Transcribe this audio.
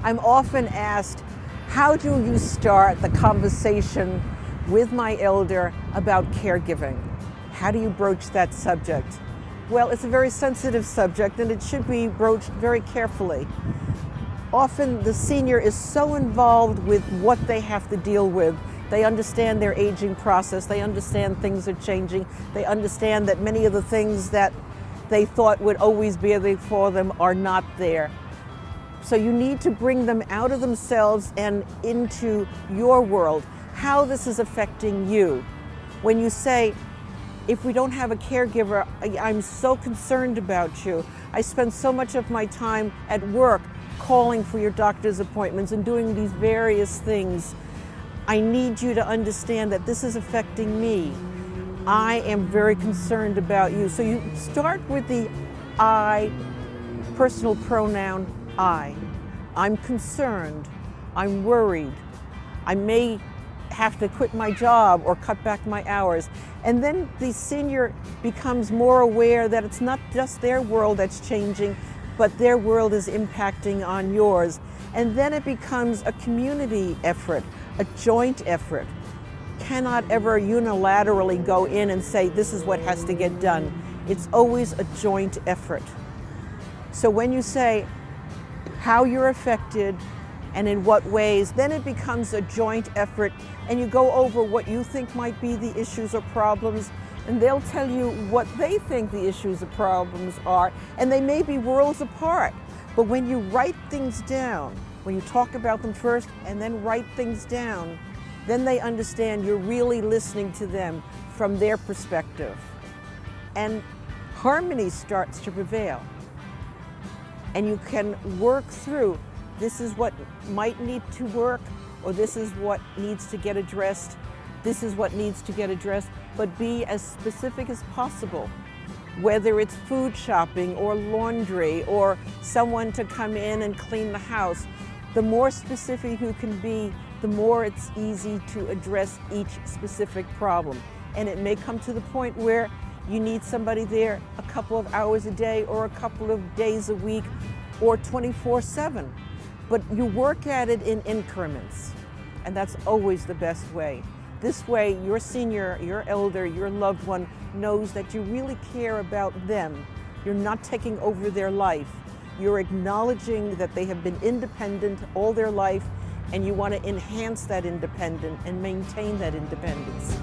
I'm often asked, how do you start the conversation with my elder about caregiving? How do you broach that subject? Well, it's a very sensitive subject and it should be broached very carefully. Often the senior is so involved with what they have to deal with. They understand their aging process, they understand things are changing, they understand that many of the things that they thought would always be there for them are not there. So you need to bring them out of themselves and into your world, how this is affecting you. When you say, if we don't have a caregiver, I'm so concerned about you. I spend so much of my time at work calling for your doctor's appointments and doing these various things. I need you to understand that this is affecting me. I am very concerned about you. So you start with the I, personal pronoun I. I'm concerned. I'm worried. I may have to quit my job or cut back my hours. And then the senior becomes more aware that it's not just their world that's changing, but their world is impacting on yours. And then it becomes a community effort, a joint effort. Cannot ever unilaterally go in and say, this is what has to get done. It's always a joint effort. So when you say how you're affected and in what ways, then it becomes a joint effort and you go over what you think might be the issues or problems, and they'll tell you what they think the issues or problems are, and they may be worlds apart. But when you write things down, when you talk about them first and then write things down, then they understand you're really listening to them from their perspective. And harmony starts to prevail. And you can work through, this is what might need to work, or this is what needs to get addressed, this is what needs to get addressed, but be as specific as possible. Whether it's food shopping or laundry or someone to come in and clean the house, the more specific you can be, the more it's easy to address each specific problem. And it may come to the point where you need somebody there a couple of hours a day or a couple of days a week or 24/7. But you work at it in increments, and that's always the best way. This way, your senior, your elder, your loved one knows that you really care about them. You're not taking over their life. You're acknowledging that they have been independent all their life, and you want to enhance that independence and maintain that independence.